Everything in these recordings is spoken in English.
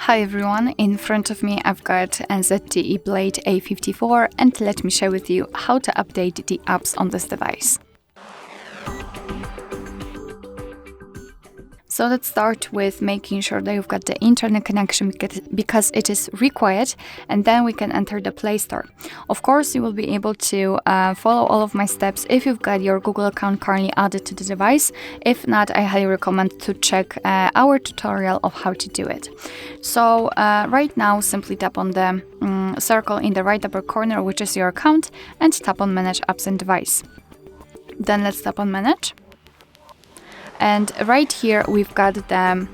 Hi everyone, in front of me I've got a ZTE Blade A54 and let me share with you how to update the apps on this device. So let's start with making sure that you've got the internet connection because it is required, and then we can enter the Play Store. Of course, you will be able to follow all of my steps if you've got your Google account currently added to the device. If not, I highly recommend to check our tutorial of how to do it. So right now, simply tap on the circle in the right upper corner, which is your account, and tap on Manage Apps and Device. Then let's tap on Manage. And right here we've got the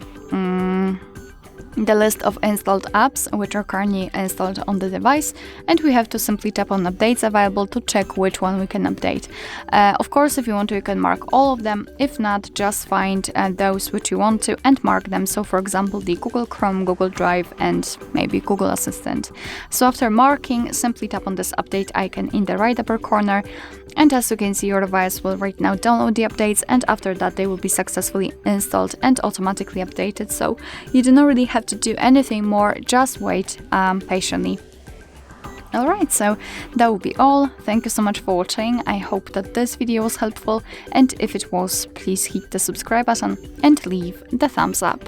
list of installed apps which are currently installed on the device, and we have to simply tap on updates available to check which one we can update. Of course, if you want to, you can mark all of them. If not, just find those which you want to and mark them. So for example, the Google Chrome, Google Drive, and maybe Google Assistant. So after marking, simply tap on this update icon in the right upper corner, and as you can see, your device will right now download the updates, and after that they will be successfully installed and automatically updated. So you do not really have to do anything more, just wait patiently. Alright, so that will be all. Thank you so much for watching. I hope that this video was helpful, and if it was, please hit the subscribe button and leave the thumbs up.